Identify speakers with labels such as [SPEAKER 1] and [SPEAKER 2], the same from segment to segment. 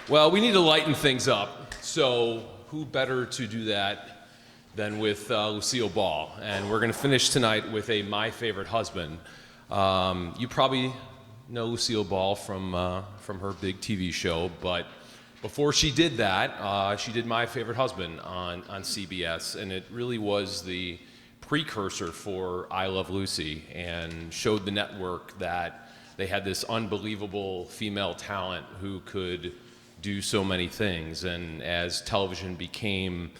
[SPEAKER 1] Well, we need to lighten things up. So who better to do that than with Lucille Ball? And we're going to finish tonight with a My Favorite Husband. You probably know Lucille Ball from her big TV show, but before she did that, she did My Favorite Husband on CBS, and it really was the precursor for I Love Lucy and showed the network that they had this unbelievable female talent who could do so many things. And as television became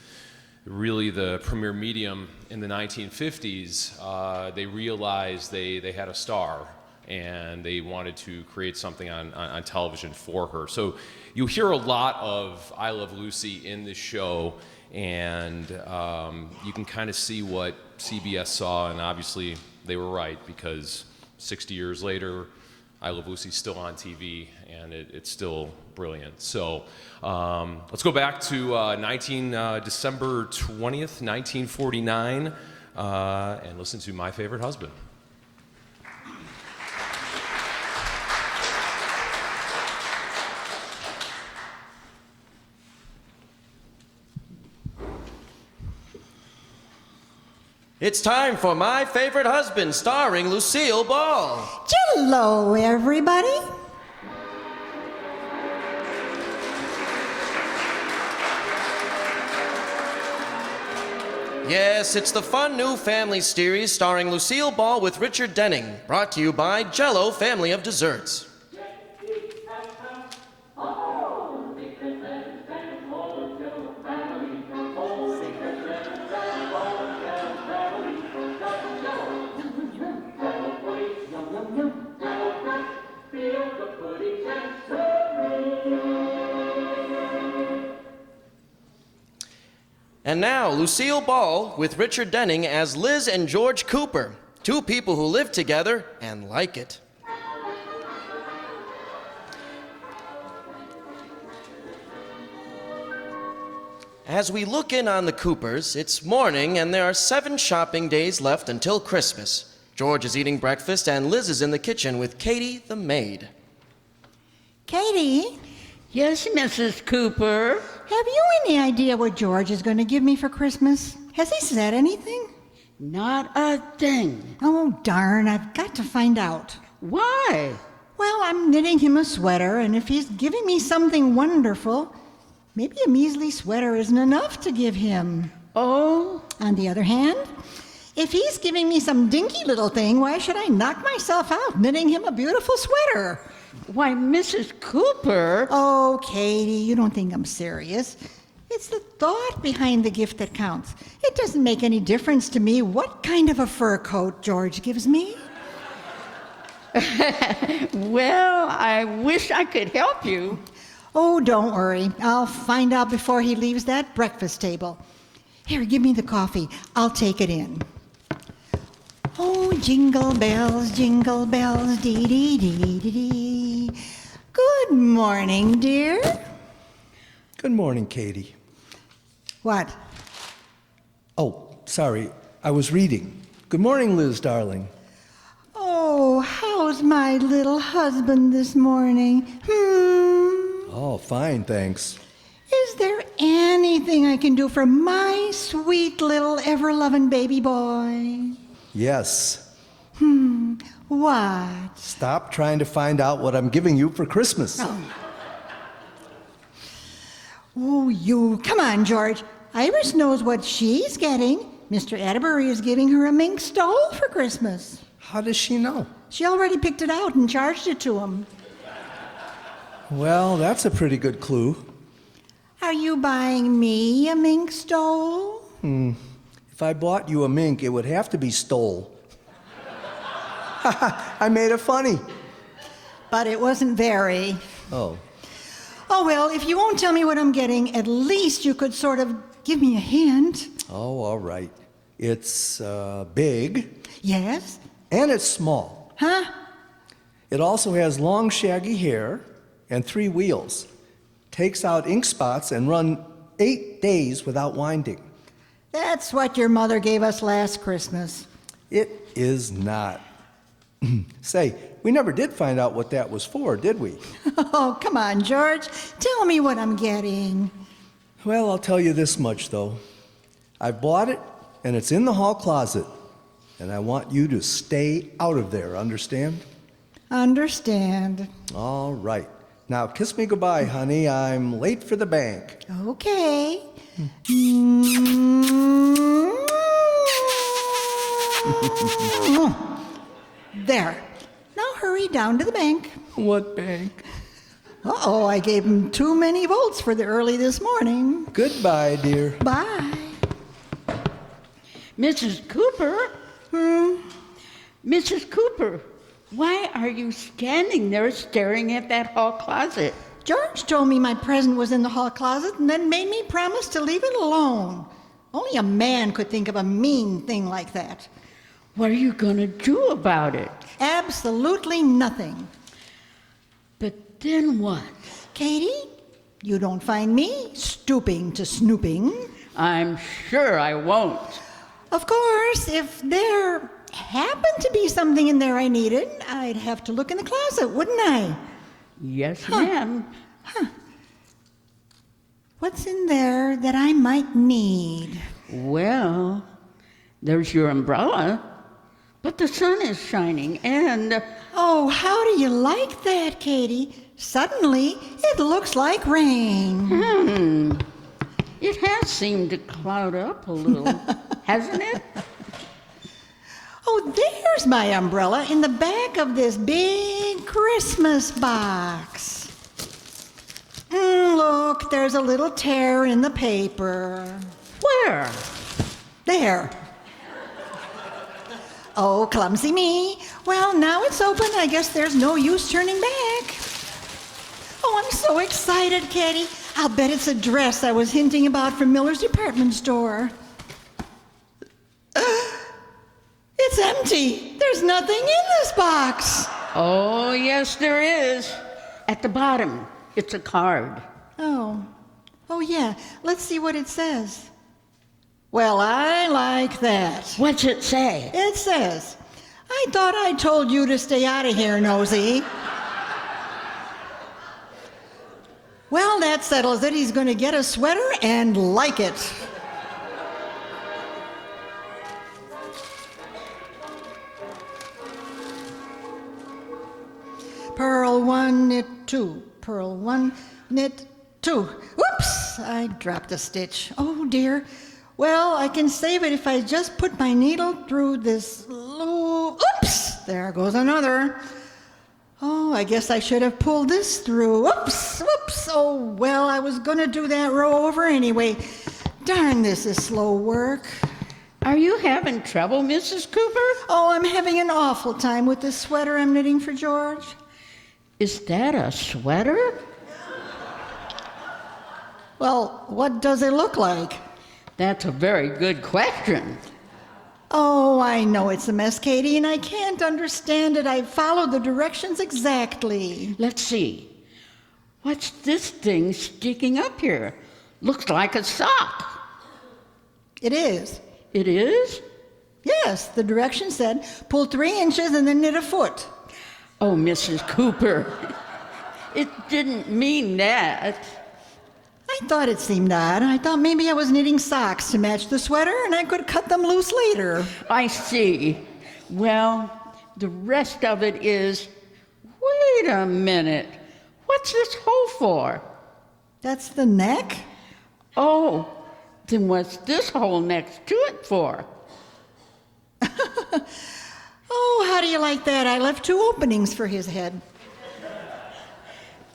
[SPEAKER 1] really the premier medium in the 1950s, they realized they had a star and they wanted to create something on television for her. So you hear a lot of I Love Lucy in this show, and you can kind of see what CBS saw, and obviously they were right, because 60 years later, I Love Lucy's still on TV, and it's still brilliant. So let's go back to December 20th, 1949, and listen to My Favorite Husband.
[SPEAKER 2] It's time for My Favorite Husband, starring Lucille Ball.
[SPEAKER 3] Hello, everybody.
[SPEAKER 2] Yes, it's the fun new family series starring Lucille Ball with Richard Denning, brought to you by Jell-O Family of Desserts. And now, Lucille Ball with Richard Denning as Liz and George Cooper, two people who live together and like it. As we look in on the Coopers, it's morning and there are 7 shopping days left until Christmas. George is eating breakfast and Liz is in the kitchen with Katie, the maid.
[SPEAKER 3] Katie,
[SPEAKER 4] Yes, Mrs. Cooper.
[SPEAKER 3] have you any idea what George is going to give me for Christmas? Has he said anything?
[SPEAKER 4] Not a thing.
[SPEAKER 3] Oh, darn, I've got to find out.
[SPEAKER 4] Why?
[SPEAKER 3] Well, I'm knitting him a sweater, and if he's giving me something wonderful, maybe a measly sweater isn't enough to give him.
[SPEAKER 4] Oh,
[SPEAKER 3] On the other hand, if he's giving me some dinky little thing, why should I knock myself out knitting him a beautiful sweater?
[SPEAKER 4] why, Mrs. Cooper.
[SPEAKER 3] Oh, Katie, you don't think I'm serious. It's the thought behind the gift that counts. It doesn't make any difference to me what kind of a fur coat George gives me.
[SPEAKER 4] Well, I wish I could help you.
[SPEAKER 3] Oh, don't worry. I'll find out before he leaves that breakfast table. Here, give me the coffee. I'll take it in. Oh, jingle bells, dee dee dee dee dee. Good morning, dear.
[SPEAKER 5] Good morning, Katie.
[SPEAKER 3] What?
[SPEAKER 5] Oh, sorry, I was reading. Good morning, Liz, darling.
[SPEAKER 3] Oh, how's my little husband this morning?
[SPEAKER 5] Oh, fine, thanks.
[SPEAKER 3] Is there anything I can do for my sweet little ever-loving baby boy?
[SPEAKER 5] Yes.
[SPEAKER 3] What?
[SPEAKER 5] Stop trying to find out what I'm giving you for Christmas.
[SPEAKER 3] Oh, you. Come on, George. Iris knows what she's getting. Mr. Atterbury is giving her a mink stole for Christmas.
[SPEAKER 5] How does she know?
[SPEAKER 3] She already picked it out and charged it to him.
[SPEAKER 5] Well, that's a pretty good clue.
[SPEAKER 3] Are you buying me a mink stole?
[SPEAKER 5] If I bought you a mink, it would have to be stole. I made it funny.
[SPEAKER 3] But it wasn't very.
[SPEAKER 5] Oh,
[SPEAKER 3] Oh, well, if you won't tell me what I'm getting, at least you could sort of give me a hint.
[SPEAKER 5] all right. It's big
[SPEAKER 3] Yes?
[SPEAKER 5] and it's small.
[SPEAKER 3] Huh?
[SPEAKER 5] It also has long, shaggy hair and 3 wheels. Takes out ink spots and run 8 days without winding.
[SPEAKER 3] That's what your mother gave us last Christmas.
[SPEAKER 5] It is not. Say, we never did find out what that was for, did we?
[SPEAKER 3] Oh, come on, George. Tell me what I'm getting.
[SPEAKER 5] Well, I'll tell you this much, though. I bought it, and it's in the hall closet. And I want you to stay out of there, understand?
[SPEAKER 3] Understand.
[SPEAKER 5] All right. Now, kiss me goodbye, honey. I'm late for the bank.
[SPEAKER 3] Okay. There. Now hurry down to the bank.
[SPEAKER 5] What bank?
[SPEAKER 3] Uh-oh, I gave him too many volts for the early this morning.
[SPEAKER 5] Goodbye, dear.
[SPEAKER 3] Bye.
[SPEAKER 4] Mrs. Cooper? Mrs. Cooper, why are you standing there staring at that hall closet?
[SPEAKER 3] George told me my present was in the hall closet and then made me promise to leave it alone. Only a man could think of a mean thing like that.
[SPEAKER 4] What are you going to do about it?
[SPEAKER 3] Absolutely nothing.
[SPEAKER 4] But then what?
[SPEAKER 3] Katie, you don't find me stooping to snooping.
[SPEAKER 4] I'm sure I won't.
[SPEAKER 3] Of course, if there happened to be something in there I needed, I'd have to look in the closet, wouldn't I?
[SPEAKER 4] Yes, ma'am.
[SPEAKER 3] What's in there that I might need?
[SPEAKER 4] Well, there's your umbrella, but the sun is shining and...
[SPEAKER 3] Oh, how do you like that, Katie? Suddenly, it looks like rain.
[SPEAKER 4] It has seemed to cloud up a little, hasn't it?
[SPEAKER 3] Oh, there's my umbrella in the back of this big Christmas box. Look, there's a little tear in the paper.
[SPEAKER 4] Where?
[SPEAKER 3] There. Oh, clumsy me. Well, now it's open. I guess there's no use turning back. Oh, I'm so excited, Katie. I'll bet it's a dress I was hinting about from Miller's department store. It's empty. There's nothing in this box.
[SPEAKER 4] Oh, yes, there is. At the bottom, it's a card.
[SPEAKER 3] Oh. Oh, yeah. Let's see what it says. Well, I like that.
[SPEAKER 4] What's it say?
[SPEAKER 3] It says, I thought I told you to stay out of here, nosy. Well, that settles it. He's going to get a sweater and like it. Purl 1, knit 2. Purl 1, knit 2. Oops! I dropped a stitch. Oh, dear. Well, I can save it if I just put my needle through this loop. Oops! There goes another. Oh, I guess I should have pulled this through. Oops! Whoops! Oh, well, I was going to do that row over anyway. Darn, this is slow work.
[SPEAKER 4] Are you having trouble, Mrs. Cooper?
[SPEAKER 3] Oh, I'm having an awful time with this sweater I'm knitting for George.
[SPEAKER 4] Is that a sweater?
[SPEAKER 3] Well, what does it look like?
[SPEAKER 4] That's a very good question.
[SPEAKER 3] Oh, I know it's a mess, Katie, and I can't understand it. I followed the directions exactly.
[SPEAKER 4] Let's see. What's this thing sticking up here? Looks like a sock.
[SPEAKER 3] It is.
[SPEAKER 4] It is?
[SPEAKER 3] Yes, the directions said pull 3 inches and then knit a foot.
[SPEAKER 4] Oh, Mrs. Cooper, it didn't mean that.
[SPEAKER 3] I thought it seemed odd. I thought maybe I was knitting socks to match the sweater and I could cut them loose later.
[SPEAKER 4] I see. Well, the rest of it is, wait a minute, what's this hole for?
[SPEAKER 3] That's the neck?
[SPEAKER 4] Oh, then what's this hole next to it for?
[SPEAKER 3] Oh, how do you like that? I left 2 openings for his head.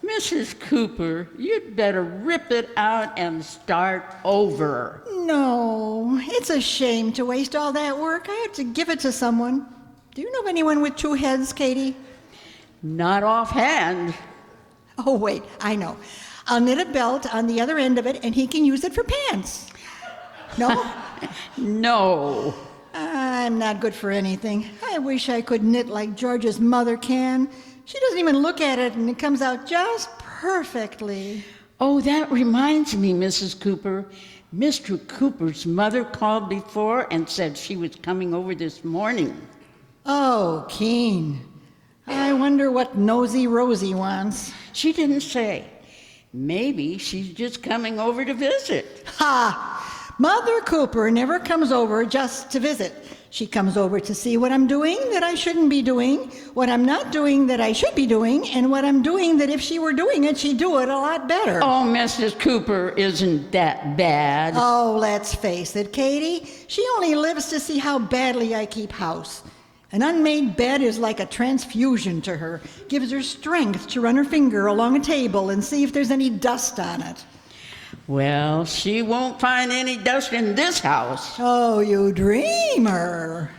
[SPEAKER 4] Mrs. Cooper, you'd better rip it out and start over.
[SPEAKER 3] No, it's a shame to waste all that work. I have to give it to someone. Do you know of anyone with 2 heads, Katie?
[SPEAKER 4] Not offhand.
[SPEAKER 3] Oh, wait, I know. I'll knit a belt on the other end of it and he can use it for pants. No?
[SPEAKER 4] No.
[SPEAKER 3] I'm not good for anything. I wish I could knit like George's mother can. She doesn't even look at it and it comes out just perfectly.
[SPEAKER 4] Oh, that reminds me, Mrs. Cooper. Mr. Cooper's mother called before and said she was coming over this morning.
[SPEAKER 3] Oh, Keen. I wonder what Nosy Rosie wants.
[SPEAKER 4] She didn't say. Maybe she's just coming over to visit.
[SPEAKER 3] Ha! Mother Cooper never comes over just to visit. She comes over to see what I'm doing that I shouldn't be doing, what I'm not doing that I should be doing, and what I'm doing that if she were doing it, she'd do it a lot better.
[SPEAKER 4] Oh, Mrs. Cooper isn't that bad.
[SPEAKER 3] Oh, let's face it, Katie. She only lives to see how badly I keep house. An unmade bed is like a transfusion to her, gives her strength to run her finger along a table and see if there's any dust on it.
[SPEAKER 4] Well, she won't find any dust in this house.
[SPEAKER 3] Oh, you dreamer.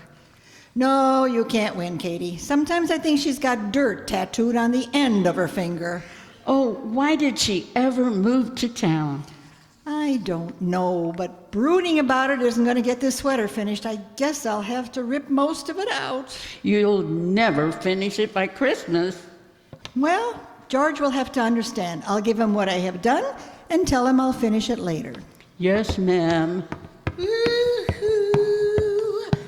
[SPEAKER 3] No, you can't win, Katie. Sometimes I think she's got dirt tattooed on the end of her finger.
[SPEAKER 4] Oh, why did she ever move to town?
[SPEAKER 3] I don't know, but brooding about it isn't going to get this sweater finished. I guess I'll have to rip most of it out.
[SPEAKER 4] You'll never finish it by Christmas.
[SPEAKER 3] Well, George will have to understand. I'll give him what I have done and tell him I'll finish it later.
[SPEAKER 4] Yes, ma'am.
[SPEAKER 6] Woo-hoo.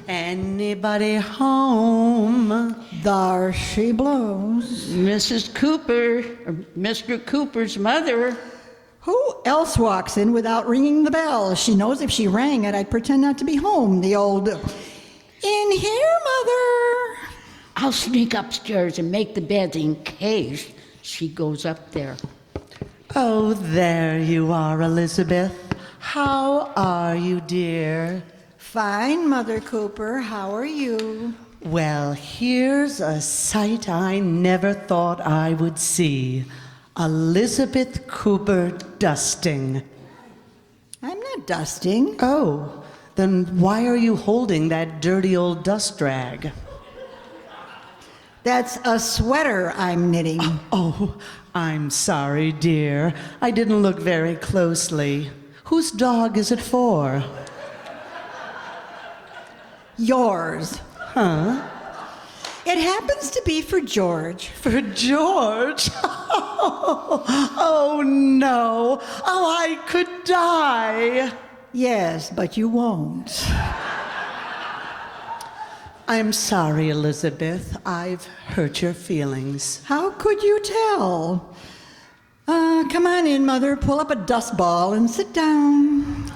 [SPEAKER 6] Anybody home?
[SPEAKER 3] There she blows.
[SPEAKER 4] Mrs. Cooper, or Mr. Cooper's mother.
[SPEAKER 3] Who else walks in without ringing the bell? She knows if she rang it, I'd pretend not to be home. The old, "In here, Mother."
[SPEAKER 4] I'll sneak upstairs and make the beds in case she goes up there.
[SPEAKER 6] Oh, there you are, Elizabeth. How are you, dear?
[SPEAKER 3] Fine, Mother Cooper. How are you?
[SPEAKER 6] Well, here's a sight I never thought I would see. Elizabeth Cooper dusting.
[SPEAKER 3] I'm not dusting.
[SPEAKER 6] Oh, then why are you holding that dirty old dust rag?
[SPEAKER 3] That's a sweater I'm knitting.
[SPEAKER 6] Oh, I'm sorry, dear. I didn't look very closely. Whose dog is it for?
[SPEAKER 3] Yours.
[SPEAKER 6] Huh?
[SPEAKER 3] It happens to be for George.
[SPEAKER 6] For George? Oh, no. Oh, I could die.
[SPEAKER 3] Yes, but you won't.
[SPEAKER 6] I'm sorry, Elizabeth. I've hurt your feelings.
[SPEAKER 3] How could you tell? Come on in, Mother. Pull up a dust ball and sit down.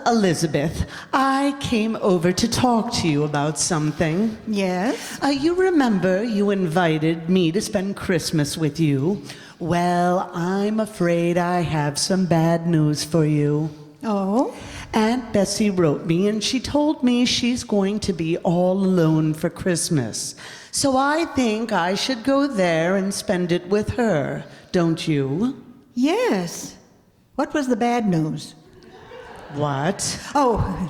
[SPEAKER 6] Elizabeth, I came over to talk to you about something.
[SPEAKER 3] Yes?
[SPEAKER 6] You remember you invited me to spend Christmas with you? Well, I'm afraid I have some bad news for you.
[SPEAKER 3] Oh?
[SPEAKER 6] Aunt Bessie wrote me and she told me she's going to be all alone for Christmas. So I think I should go there and spend it with her, don't you?
[SPEAKER 3] Yes. What was the bad news?
[SPEAKER 6] What?
[SPEAKER 3] Oh,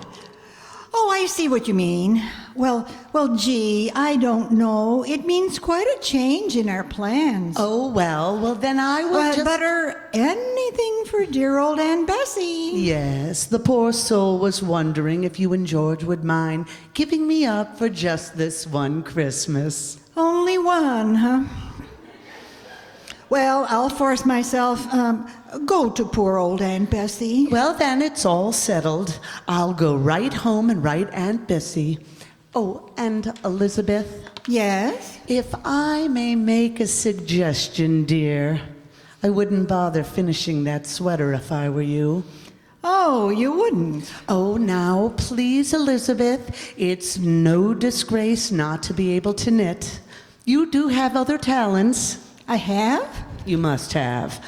[SPEAKER 3] I see what you mean. Well, gee, I don't know. It means quite a change in our plans.
[SPEAKER 6] Oh, well, then I will just...
[SPEAKER 3] Butter, anything for dear old Aunt Bessie.
[SPEAKER 6] Yes, the poor soul was wondering if you and George would mind giving me up for just this one Christmas.
[SPEAKER 3] Only one, huh? Well, I'll force myself. Go to poor old Aunt Bessie.
[SPEAKER 6] Well, then it's all settled. I'll go right home and write Aunt Bessie. Oh, and Elizabeth,
[SPEAKER 3] Yes?
[SPEAKER 6] if I may make a suggestion, dear, I wouldn't bother finishing that sweater if I were you.
[SPEAKER 3] Oh, you wouldn't.
[SPEAKER 6] Oh, now, please, Elizabeth, it's no disgrace not to be able to knit. You do have other talents.
[SPEAKER 3] I have?
[SPEAKER 6] You must have.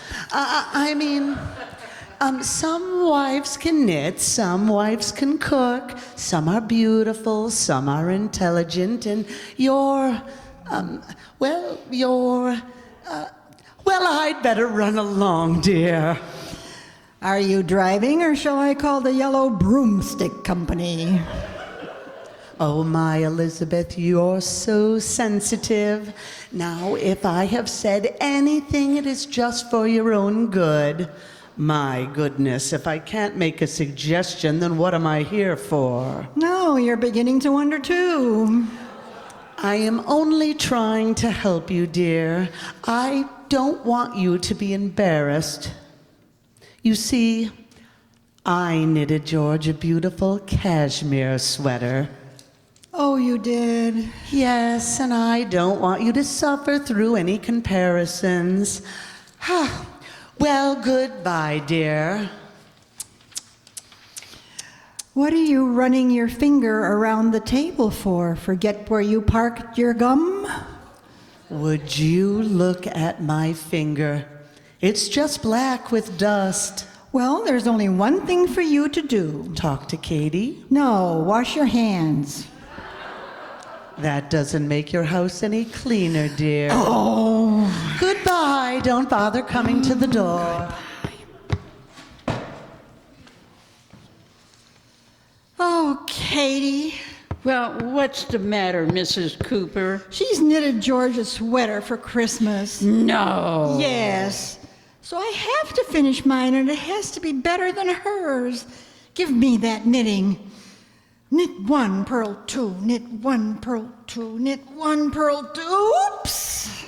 [SPEAKER 6] Some wives can knit, some wives can cook, some are beautiful, some are intelligent, and I'd better run along, dear.
[SPEAKER 3] Are you driving, or shall I call the Yellow Broomstick Company?
[SPEAKER 6] Oh, my Elizabeth, you're so sensitive. Now, if I have said anything, it is just for your own good. My goodness, if I can't make a suggestion, then what am I here for?
[SPEAKER 3] No, you're beginning to wonder too.
[SPEAKER 6] I am only trying to help you, dear. I don't want you to be embarrassed. You see, I knitted George a beautiful cashmere sweater.
[SPEAKER 3] Oh, you did?
[SPEAKER 6] Yes, and I don't want you to suffer through any comparisons. Well, goodbye, dear.
[SPEAKER 3] What are you running your finger around the table for? Forget where you parked your gum?
[SPEAKER 6] Would you look at my finger? It's just black with dust.
[SPEAKER 3] Well, there's only one thing for you to do.
[SPEAKER 6] Talk to Katie?
[SPEAKER 3] No, wash your hands.
[SPEAKER 6] That doesn't make your house any cleaner, dear.
[SPEAKER 3] Oh.
[SPEAKER 6] Goodbye. Don't bother coming to the door.
[SPEAKER 3] Oh, Katie.
[SPEAKER 4] Well, what's the matter, Mrs. Cooper?
[SPEAKER 3] She's knitted George a sweater for Christmas.
[SPEAKER 4] No.
[SPEAKER 3] Yes. So I have to finish mine, and it has to be better than hers. Give me that knitting. Knit 1, purl 2, knit 1, purl 2, knit 1, purl 2. Oops!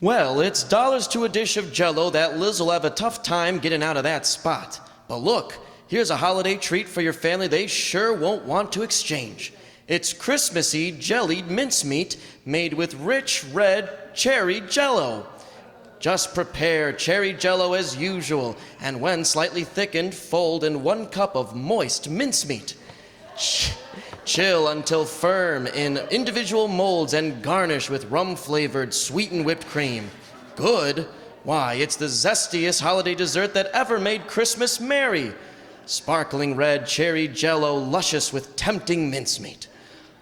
[SPEAKER 2] Well, it's dollars to a dish of Jell-O that Liz will have a tough time getting out of that spot. But look, here's a holiday treat for your family they sure won't want to exchange. It's Christmassy jellied mincemeat made with rich red cherry Jell-O. Just prepare cherry Jell-O as usual, and when slightly thickened, fold in 1 cup of moist mincemeat. Chill until firm in individual molds and garnish with rum-flavored sweetened whipped cream. Good? Why, it's the zestiest holiday dessert that ever made Christmas merry. Sparkling red cherry Jell-O, luscious with tempting mincemeat.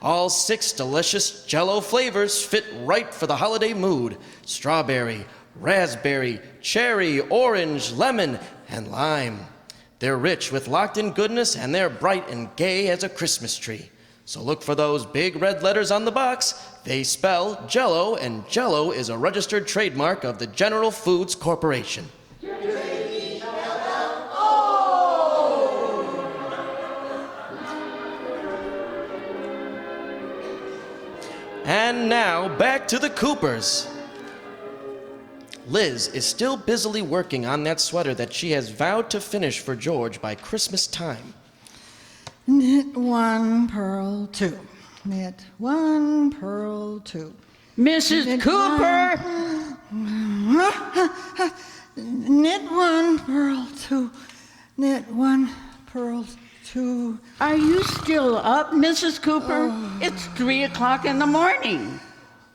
[SPEAKER 2] All 6 delicious Jell-O flavors fit right for the holiday mood. Strawberry, raspberry, cherry, orange, lemon, and lime. They're rich with locked-in goodness, and they're bright and gay as a Christmas tree. So look for those big red letters on the box. They spell Jell-O, and Jell-O is a registered trademark of the General Foods Corporation. And now, back to the Coopers. Liz is still busily working on that sweater that she has vowed to finish for George by Christmas time.
[SPEAKER 3] Knit 1, purl 2. Knit 1, purl 2.
[SPEAKER 4] Mrs.
[SPEAKER 3] Knit
[SPEAKER 4] Cooper!
[SPEAKER 3] Knit 1, purl 2. Knit 1, purl 2.
[SPEAKER 4] Are you still up, Mrs. Cooper? It's 3 o'clock in the morning.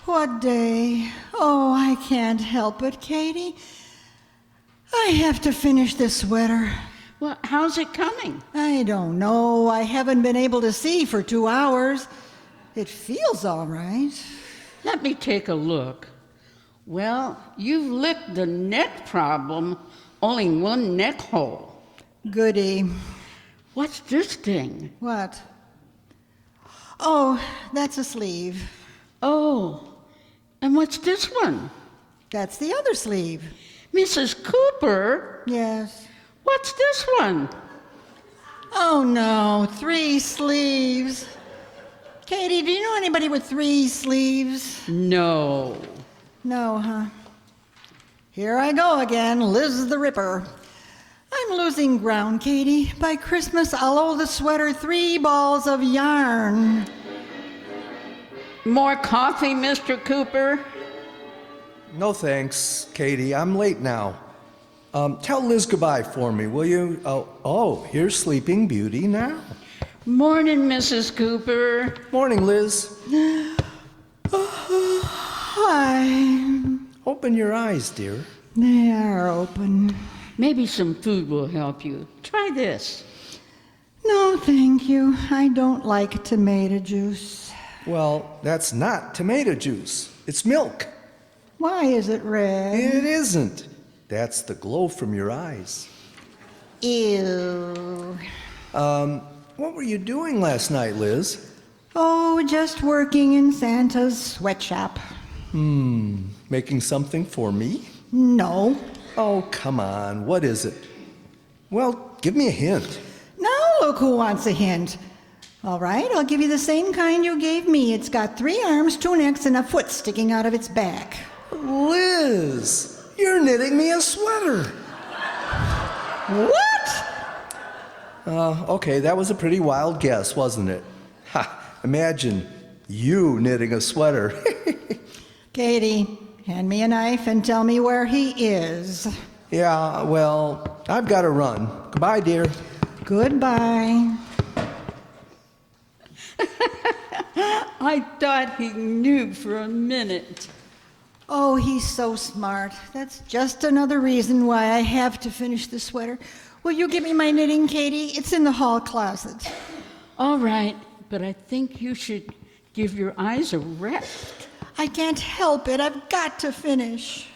[SPEAKER 3] What day? Oh, I can't help it, Katie. I have to finish this sweater.
[SPEAKER 4] Well, how's it coming?
[SPEAKER 3] I don't know. I haven't been able to see for 2 hours. It feels all right.
[SPEAKER 4] Let me take a look. Well, you've licked the neck problem, only 1 neck hole.
[SPEAKER 3] Goody.
[SPEAKER 4] What's this thing?
[SPEAKER 3] What? Oh, that's a sleeve.
[SPEAKER 4] Oh, and what's this one?
[SPEAKER 3] That's the other sleeve.
[SPEAKER 4] Mrs. Cooper?
[SPEAKER 3] Yes.
[SPEAKER 4] What's this one?
[SPEAKER 3] Oh, no. 3 sleeves. Katie, do you know anybody with 3 sleeves?
[SPEAKER 4] No.
[SPEAKER 3] No, huh? Here I go again, Liz the Ripper. I'm losing ground, Katie. By Christmas, I'll owe the sweater 3 balls of yarn.
[SPEAKER 4] More coffee, Mr. Cooper?
[SPEAKER 5] No thanks, Katie. I'm late now. Tell Liz goodbye for me, will you? Oh, here's Sleeping Beauty now.
[SPEAKER 4] Morning, Mrs. Cooper.
[SPEAKER 5] Morning, Liz.
[SPEAKER 3] Hi.
[SPEAKER 5] Open your eyes, dear.
[SPEAKER 3] They are open.
[SPEAKER 4] Maybe some food will help you. Try this.
[SPEAKER 3] No, thank you. I don't like tomato juice.
[SPEAKER 5] Well, that's not tomato juice. It's milk.
[SPEAKER 3] Why is it red?
[SPEAKER 5] It isn't. That's the glow from your eyes.
[SPEAKER 3] Ew.
[SPEAKER 5] What were you doing last night, Liz?
[SPEAKER 3] Oh, just working in Santa's sweatshop.
[SPEAKER 5] Making something for me?
[SPEAKER 3] No.
[SPEAKER 5] Oh, come on. What is it? Well, give me a hint.
[SPEAKER 3] Now look who wants a hint. All right, I'll give you the same kind you gave me. It's got 3 arms, 2 necks, and a foot sticking out of its back.
[SPEAKER 5] Liz, you're knitting me a sweater.
[SPEAKER 3] What?
[SPEAKER 5] Okay, that was a pretty wild guess, wasn't it? Ha, imagine you knitting a sweater.
[SPEAKER 3] Katie, hand me a knife and tell me where he is.
[SPEAKER 5] Yeah, well, I've got to run. Goodbye, dear.
[SPEAKER 3] Goodbye.
[SPEAKER 4] I thought he knew for a minute.
[SPEAKER 3] Oh, he's so smart. That's just another reason why I have to finish the sweater. Will you give me my knitting, Katie? It's in the hall closet.
[SPEAKER 4] All right, but I think you should give your eyes a rest.
[SPEAKER 3] I can't help it. I've got to finish.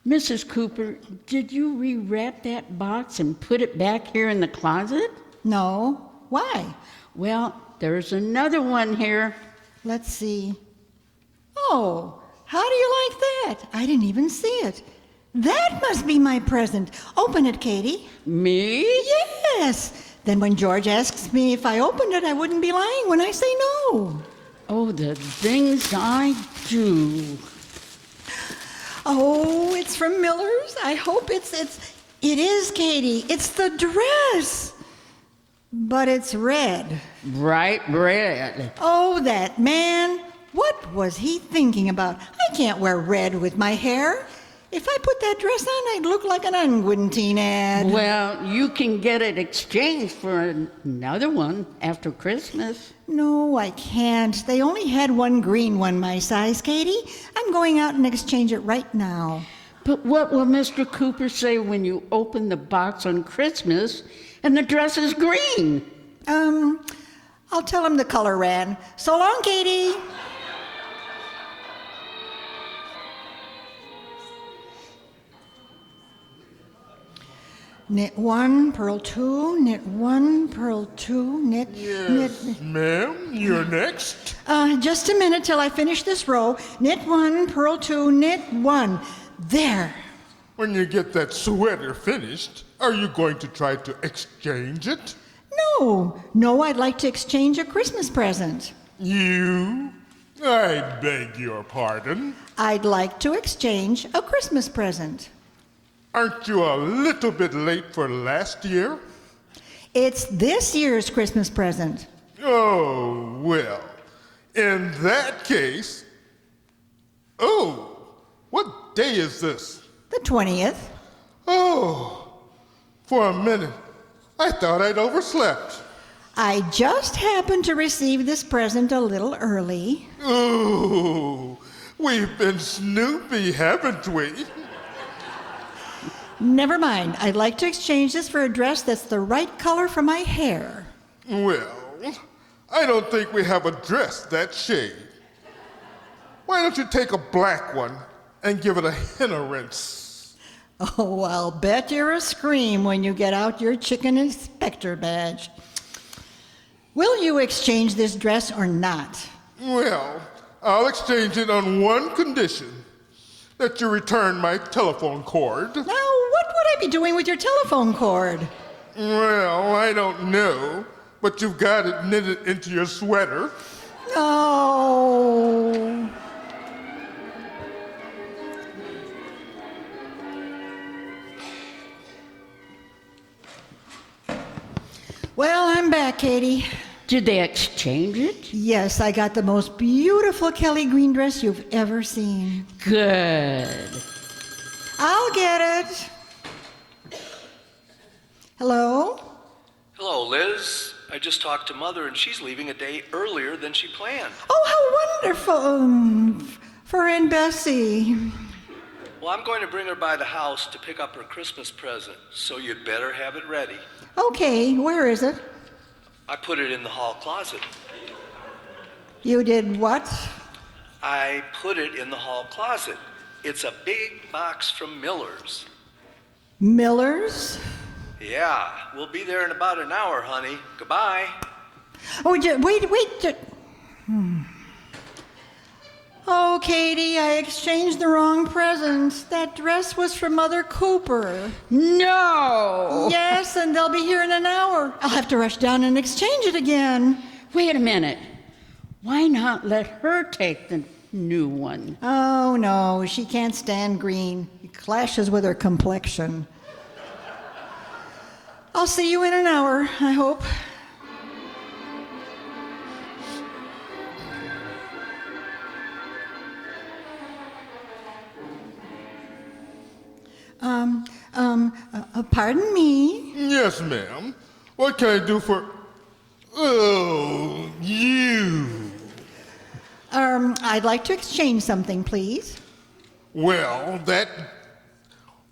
[SPEAKER 4] Mrs. Cooper, did you rewrap that box and put it back here in the closet?
[SPEAKER 3] No. Why?
[SPEAKER 4] Well, there's another one here.
[SPEAKER 3] Let's see. Oh, how do you like that? I didn't even see it. That must be my present. Open it, Katie.
[SPEAKER 4] Me?
[SPEAKER 3] Yes. Then when George asks me if I opened it, I wouldn't be lying when I say no.
[SPEAKER 4] Oh, the things I do.
[SPEAKER 3] Oh, it's from Miller's. I hope it is, Katie. It's the dress. But it's red.
[SPEAKER 4] Bright red.
[SPEAKER 3] Oh, that man. What was he thinking about? I can't wear red with my hair. If I put that dress on, I'd look like an unguentine ad.
[SPEAKER 4] Well, you can get it exchanged for another one after Christmas.
[SPEAKER 3] No, I can't. They only had one green one my size, Katie. I'm going out and exchange it right now.
[SPEAKER 4] But what will Mr. Cooper say when you open the box on Christmas and the dress is green?
[SPEAKER 3] I'll tell him the color ran. So long, Katie. Knit 1, purl 2, knit 1, purl 2, knit, knit.
[SPEAKER 7] Ma'am, you're next.
[SPEAKER 3] Just a minute till I finish this row. Knit 1, purl 2, knit 1. There.
[SPEAKER 7] When you get that sweater finished, are you going to try to exchange it?
[SPEAKER 3] No, I'd like to exchange a Christmas present.
[SPEAKER 7] You? I beg your pardon.
[SPEAKER 3] I'd like to exchange a Christmas present.
[SPEAKER 7] Aren't you a little bit late for last year?
[SPEAKER 3] It's this year's Christmas present.
[SPEAKER 7] Oh, well, in that case. Oh, what day is this?
[SPEAKER 3] The 20th.
[SPEAKER 7] Oh, for a minute, I thought I'd overslept.
[SPEAKER 3] I just happened to receive this present a little early.
[SPEAKER 7] Ooh, we've been snoopy, haven't we?
[SPEAKER 3] Never mind. I'd like to exchange this for a dress that's the right color for my hair.
[SPEAKER 7] Well, I don't think we have a dress that shade. Why don't you take a black one and give it a henna rinse?
[SPEAKER 3] Oh, I'll bet you're a scream when you get out your chicken inspector badge. Will you exchange this dress or not?
[SPEAKER 7] Well, I'll exchange it on one condition. That you return my telephone cord.
[SPEAKER 3] Now, what would I be doing with your telephone cord?
[SPEAKER 7] Well, I don't know, but you've got it knitted into your sweater.
[SPEAKER 3] No. Well, I'm back, Katie.
[SPEAKER 4] Did they exchange it?
[SPEAKER 3] Yes, I got the most beautiful Kelly green dress you've ever seen.
[SPEAKER 4] Good.
[SPEAKER 3] I'll get it. Hello?
[SPEAKER 2] Hello, Liz. I just talked to Mother, and she's leaving a day earlier than she planned.
[SPEAKER 3] Oh, how wonderful. For Aunt Bessie.
[SPEAKER 2] Well, I'm going to bring her by the house to pick up her Christmas present, so you'd better have it ready.
[SPEAKER 3] Okay, where is it?
[SPEAKER 2] I put it in the hall closet.
[SPEAKER 3] You did what?
[SPEAKER 2] I put it in the hall closet. It's a big box from Miller's.
[SPEAKER 3] Miller's?
[SPEAKER 2] Yeah, we'll be there in about an hour, honey. Goodbye.
[SPEAKER 3] Oh, wait. Oh, Katie, I exchanged the wrong present. That dress was for Mother Cooper.
[SPEAKER 4] No!
[SPEAKER 3] Yes, and they'll be here in an hour. I'll have to rush down and exchange it again.
[SPEAKER 4] Wait a minute. Why not let her take the new one?
[SPEAKER 3] Oh, no, she can't stand green. It clashes with her complexion. I'll see you in an hour, I hope. Pardon me.
[SPEAKER 7] Yes, ma'am. What can I do for... Oh, you.
[SPEAKER 3] I'd like to exchange something, please.
[SPEAKER 7] Well, that...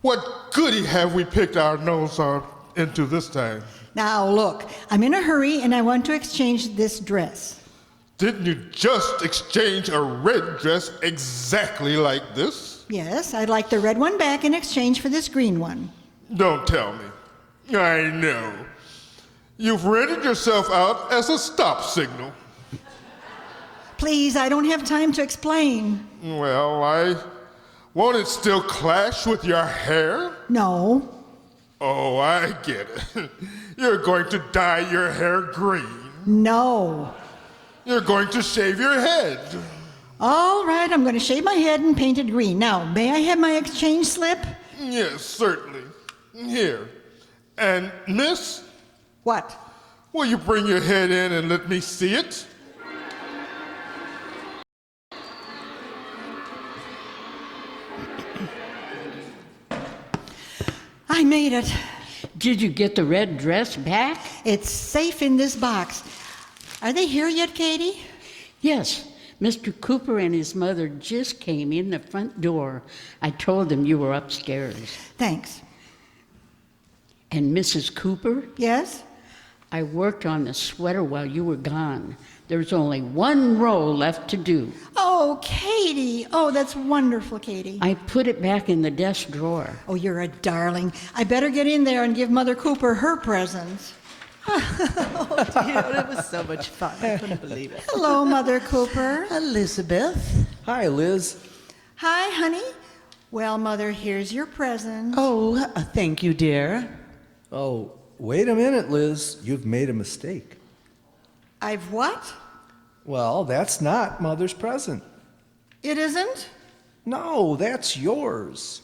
[SPEAKER 7] What goody have we picked our nose on into this time?
[SPEAKER 3] Now, look, I'm in a hurry and I want to exchange this dress.
[SPEAKER 7] Didn't you just exchange a red dress exactly like this?
[SPEAKER 3] Yes, I'd like the red one back in exchange for this green one.
[SPEAKER 7] Don't tell me. I know. You've rented yourself out as a stop signal.
[SPEAKER 3] Please, I don't have time to explain.
[SPEAKER 7] Well, won't it still clash with your hair?
[SPEAKER 3] No.
[SPEAKER 7] Oh, I get it. You're going to dye your hair green.
[SPEAKER 3] No.
[SPEAKER 7] You're going to shave your head.
[SPEAKER 3] All right, I'm going to shave my head and paint it green. Now, may I have my exchange slip?
[SPEAKER 7] Yes, certainly. Here. And, miss,
[SPEAKER 3] What?
[SPEAKER 7] will you bring your head in and let me see it?
[SPEAKER 3] I made it.
[SPEAKER 4] Did you get the red dress back?
[SPEAKER 3] It's safe in this box. Are they here yet, Katie?
[SPEAKER 4] Yes. Mr. Cooper and his mother just came in the front door. I told them you were upstairs.
[SPEAKER 3] Thanks.
[SPEAKER 4] And Mrs. Cooper,
[SPEAKER 3] Yes?
[SPEAKER 4] I worked on the sweater while you were gone. There's only one row left to do.
[SPEAKER 3] Oh, Katie. Oh, that's wonderful, Katie.
[SPEAKER 4] I put it back in the desk drawer.
[SPEAKER 3] Oh, you're a darling. I better get in there and give Mother Cooper her presents.
[SPEAKER 6] It was so much fun. I couldn't believe it.
[SPEAKER 3] Hello, Mother Cooper.
[SPEAKER 6] Elizabeth.
[SPEAKER 5] Hi, Liz.
[SPEAKER 3] Hi, honey. Well, Mother, here's your present.
[SPEAKER 6] Oh, thank you, dear.
[SPEAKER 5] Oh, wait a minute, Liz. You've made a mistake.
[SPEAKER 3] I've what?
[SPEAKER 5] Well, that's not Mother's present.
[SPEAKER 3] It isn't?
[SPEAKER 5] No, that's yours.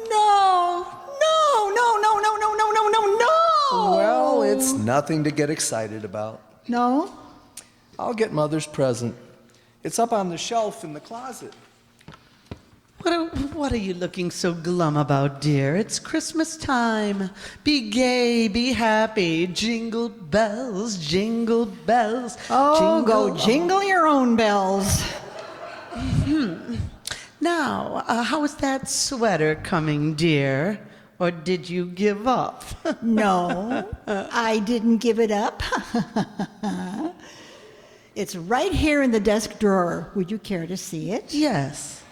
[SPEAKER 3] No. No, no, no, no, no, no, no, no, no.
[SPEAKER 5] Well, it's nothing to get excited about.
[SPEAKER 3] No?
[SPEAKER 5] I'll get Mother's present. It's up on the shelf in the closet.
[SPEAKER 6] What are you looking so glum about, dear? It's Christmas time. Be gay, be happy. Jingle bells, jingle bells.
[SPEAKER 3] Oh, go jingle your own bells.
[SPEAKER 6] Now, how is that sweater coming, dear? Or did you give up?
[SPEAKER 3] No, I didn't give it up. It's right here in the desk drawer. Would you care to see it?
[SPEAKER 6] Yes.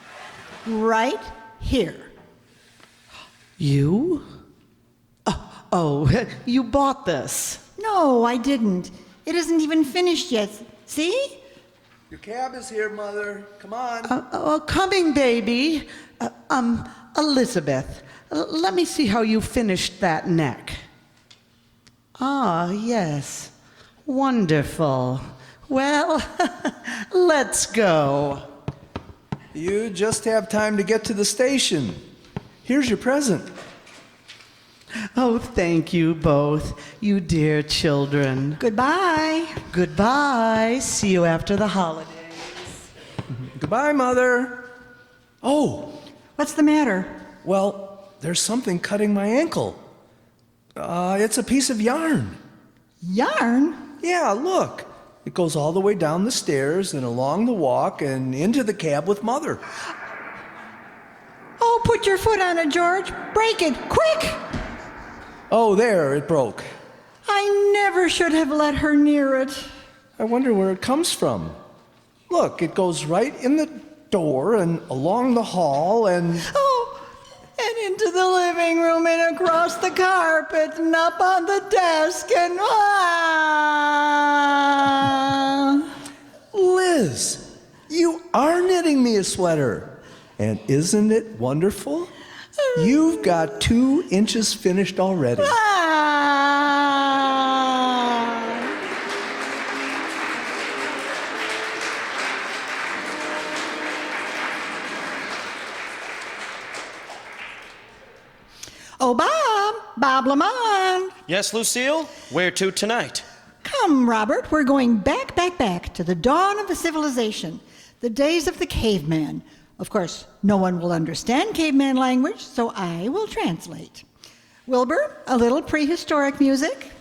[SPEAKER 3] Right here.
[SPEAKER 6] You? Oh, you bought this.
[SPEAKER 3] No, I didn't. It isn't even finished yet. See?
[SPEAKER 5] Your cab is here, Mother. Come on.
[SPEAKER 6] Coming, baby. Elizabeth, let me see how you finished that neck. Ah, yes. Wonderful. Well, let's go.
[SPEAKER 5] You just have time to get to the station. Here's your present.
[SPEAKER 6] Oh, thank you both, you dear children.
[SPEAKER 3] Goodbye.
[SPEAKER 6] Goodbye. See you after the holidays.
[SPEAKER 5] Goodbye, Mother. Oh,
[SPEAKER 3] What's the matter?
[SPEAKER 5] well, there's something cutting my ankle. It's a piece of yarn.
[SPEAKER 3] Yarn?
[SPEAKER 5] Yeah, look. It goes all the way down the stairs and along the walk and into the cab with Mother.
[SPEAKER 3] Oh, put your foot on it, George. Break it, quick!
[SPEAKER 5] Oh, there, it broke.
[SPEAKER 3] I never should have let her near it.
[SPEAKER 5] I wonder where it comes from. Look, it goes right in the door and along the hall and...
[SPEAKER 3] Oh, and into the living room and across the carpet and up on the desk and...
[SPEAKER 5] Liz, You are knitting me a sweater. And isn't it wonderful? You've got 2 inches finished already.
[SPEAKER 3] Oh, Bob Lamont.
[SPEAKER 2] Yes, Lucille? Where to tonight?
[SPEAKER 3] Come, Robert, we're going back to the dawn of the civilization, the days of the caveman. Of course, no one will understand caveman language, so I will translate. Wilbur, a little prehistoric music.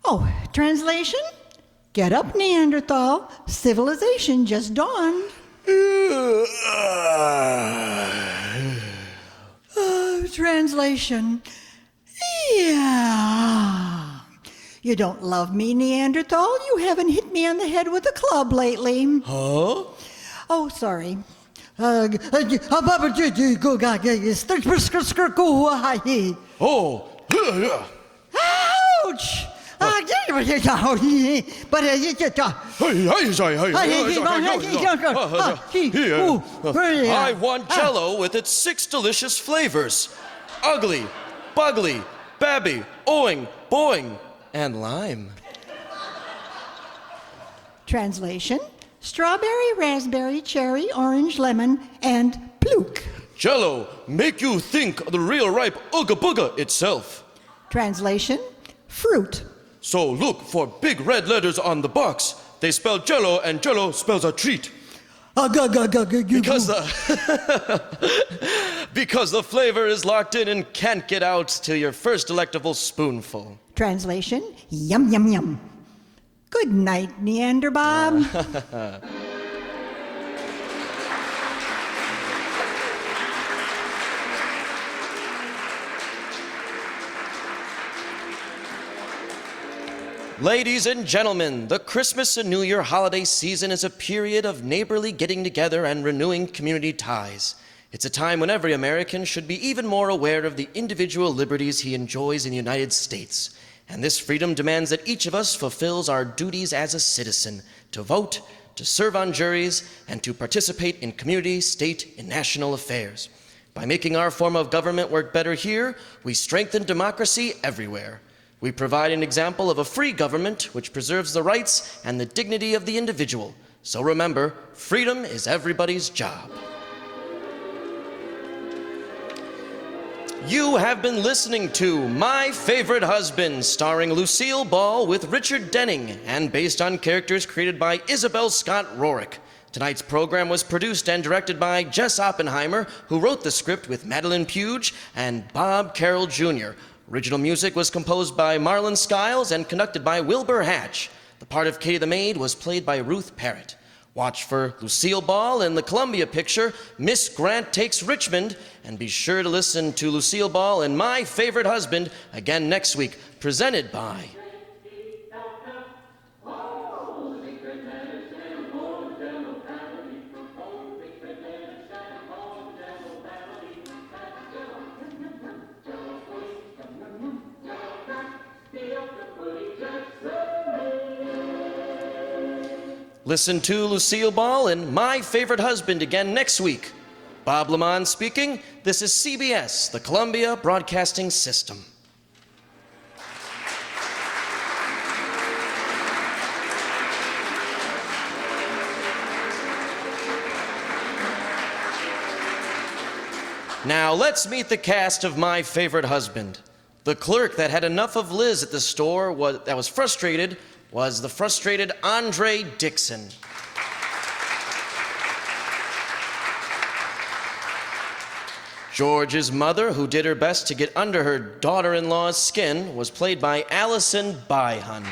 [SPEAKER 3] Oh, translation? Get up, Neanderthal. Civilization just dawned. Translation. Yeah. You don't love me, Neanderthal. You haven't hit me on the head with a club lately.
[SPEAKER 2] Huh?
[SPEAKER 3] Oh, sorry.
[SPEAKER 2] Oh,
[SPEAKER 3] Ouch!
[SPEAKER 2] I want Jell-O with its 6 delicious flavors. Ugly, Bugly, Babby, Oing, Boing, and Lime.
[SPEAKER 3] Translation: strawberry, raspberry, cherry, orange, lemon, and pluke.
[SPEAKER 2] Jell-O make you think of the real ripe Ooga Booga itself.
[SPEAKER 3] Translation: fruit.
[SPEAKER 2] So look for big red letters on the box. They spell Jell-O and Jell-O spells a treat. Because the flavor is locked in and can't get out till your first delectable spoonful.
[SPEAKER 3] Translation: yum, yum, yum. Good night, Neander Bob.
[SPEAKER 2] Ladies and gentlemen, the Christmas and New Year holiday season is a period of neighborly getting together and renewing community ties. It's a time when every American should be even more aware of the individual liberties he enjoys in the United States. And this freedom demands that each of us fulfills our duties as a citizen, to vote, to serve on juries, and to participate in community, state, and national affairs. By making our form of government work better here, we strengthen democracy everywhere. We provide an example of a free government which preserves the rights and the dignity of the individual. So remember, freedom is everybody's job. You have been listening to My Favorite Husband, starring Lucille Ball with Richard Denning, and based on characters created by Isabel Scott Rorick. Tonight's program was produced and directed by Jess Oppenheimer, who wrote the script with Madeline Puge and Bob Carroll Jr. Original music was composed by Marlon Skiles and conducted by Wilbur Hatch. The part of Katie the Maid was played by Ruth Parrott. Watch for Lucille Ball in the Columbia picture, Miss Grant Takes Richmond, and be sure to listen to Lucille Ball and My Favorite Husband again next week, presented by... Listen to Lucille Ball and My Favorite Husband again next week. Bob Lamont speaking. This is CBS, the Columbia Broadcasting System. Now let's meet the cast of My Favorite Husband. The clerk that had enough of Liz at the store that was frustrated was the frustrated Andre Dixon. George's mother, who did her best to get under her daughter-in-law's skin, was played by Allison Byhun.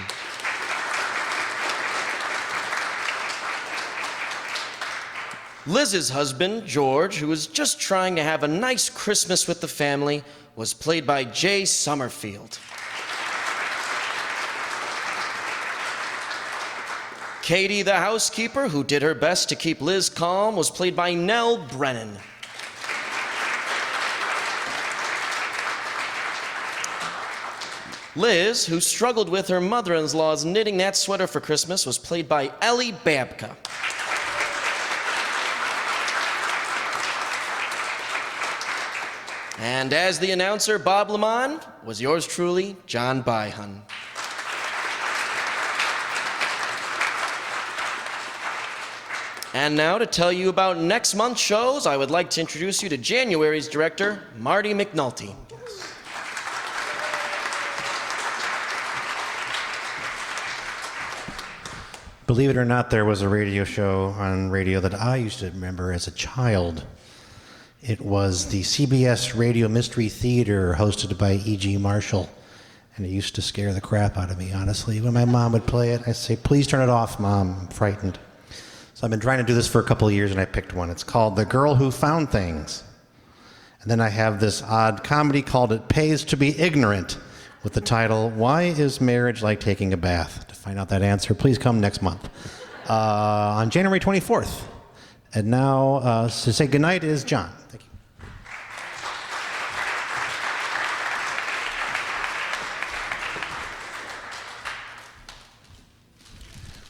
[SPEAKER 2] Liz's husband, George, who was just trying to have a nice Christmas with the family, was played by Jay Summerfield. Katie the housekeeper, who did her best to keep Liz calm, was played by Nell Brennan. Liz, who struggled with her mother-in-law's knitting that sweater for Christmas, was played by Ellie Babka. And as the announcer, Bob Lamont, was yours truly, John Byhun. And now to tell you about next month's shows, I would like to introduce you to January's director, Marty McNulty.
[SPEAKER 8] Believe it or not, there was a radio show on radio that I used to remember as a child. It was the CBS Radio Mystery Theater, hosted by E.G. Marshall, and it used to scare the crap out of me, honestly. When my mom would play it, I'd say, "Please turn it off, Mom, I'm frightened." So I've been trying to do this for a couple of years, and I picked one. It's called The Girl Who Found Things. And then I have this odd comedy called It Pays to Be Ignorant, with the title, Why is Marriage Like Taking a Bath? To find out that answer, please come next month on January 24th. And now, to say goodnight is John. Thank you.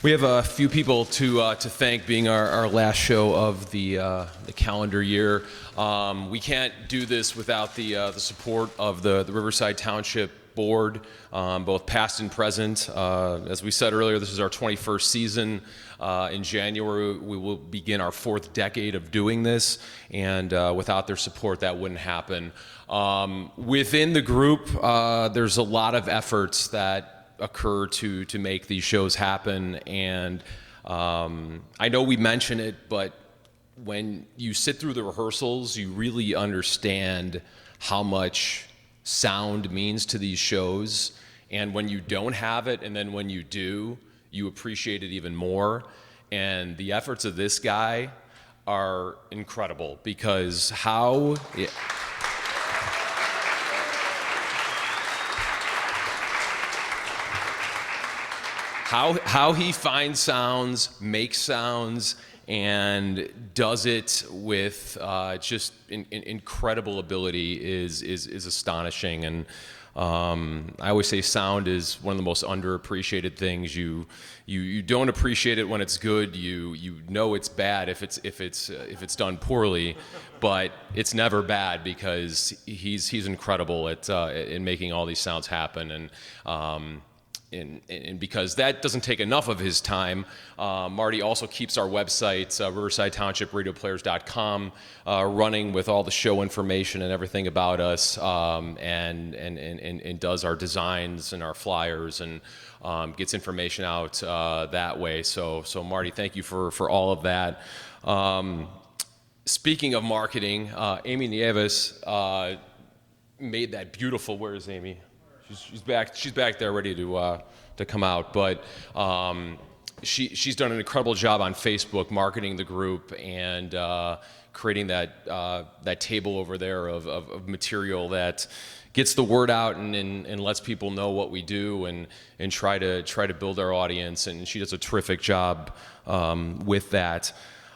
[SPEAKER 1] We have a few people to thank, being our last show of the calendar year. We can't do this without the support of the Riverside Township Board, both past and present. As we said earlier, this is our 21st season. In January, we will begin our 4th decade of doing this, and without their support, that wouldn't happen. Within the group, there's a lot of efforts that occur to make these shows happen, and I know we mention it, but when you sit through the rehearsals, you really understand how much sound means to these shows, and when you don't have it, and then when you do, you appreciate it even more. And the efforts of this guy are incredible, because how he finds sounds, makes sounds, and does it with just incredible ability is astonishing. And I always say sound is one of the most underappreciated things. You don't appreciate it when it's good. You know it's bad if it's done poorly, but it's never bad, because he's incredible at in making all these sounds happen. And because that doesn't take enough of his time, Marty also keeps our website, riversideTownshipRadioPlayers.com, running with all the show information and everything about us, and does our designs and our flyers, and gets information out that way. So Marty, thank you for all of that. Speaking of marketing, Amy Nieves made that beautiful. Where is Amy? She's back. She's back there, ready to come out. But she's done an incredible job on Facebook marketing the group, and creating that table over there of material that gets the word out and lets people know what we do, and try to build our audience. And she does a terrific job with that.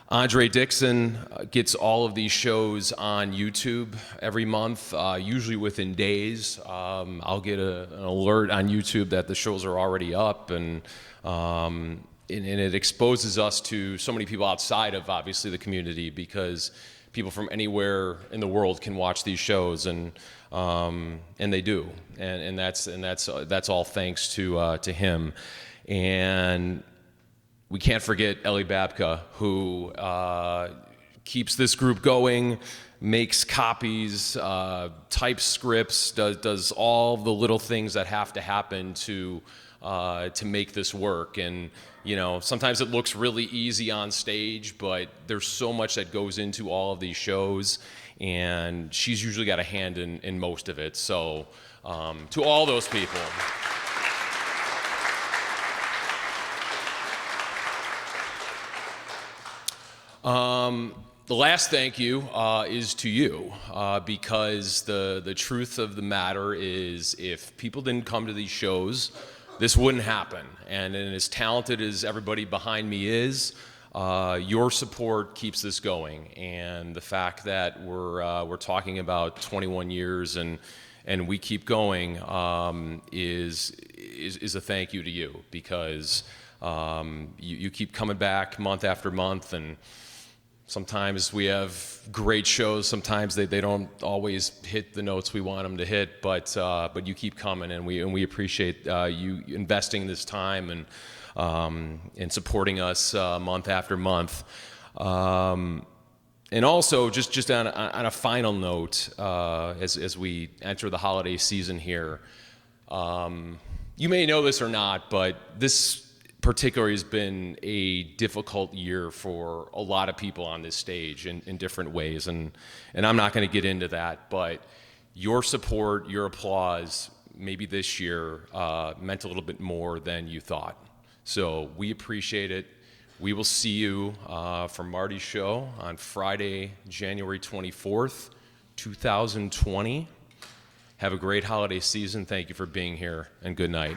[SPEAKER 1] Andre Dixon gets all of these shows on YouTube every month, usually within days. I'll get an alert on YouTube that the shows are already up, and it exposes us to so many people outside of, obviously, the community, because people from anywhere in the world can watch these shows, and they do, and that's all thanks to him. And we can't forget Ellie Babka, who keeps this group going, makes copies, types scripts, does all the little things that have to happen to make this work. And sometimes it looks really easy on stage, but there's so much that goes into all of these shows, and she's usually got a hand in most of it. So to all those people. The last thank you is to you, because the truth of the matter is, if people didn't come to these shows, this wouldn't happen. And as talented as everybody behind me is, your support keeps this going. And the fact that we're talking about 21 years and we keep going is a thank you to you, because you keep coming back month after month, and sometimes we have great shows. Sometimes they don't always hit the notes we want them to hit, but you keep coming, and we appreciate you investing this time and supporting us month after month. And also, just on a final note, as we enter the holiday season here, you may know this or not, but this particularly has been a difficult year for a lot of people on this stage in different ways, and I'm not going to get into that, but your support, your applause, maybe this year meant a little bit more than you thought. So we appreciate it. We will see you for Marty's show on Friday, January 24th, 2020. Have a great holiday season. Thank you for being here, and good night.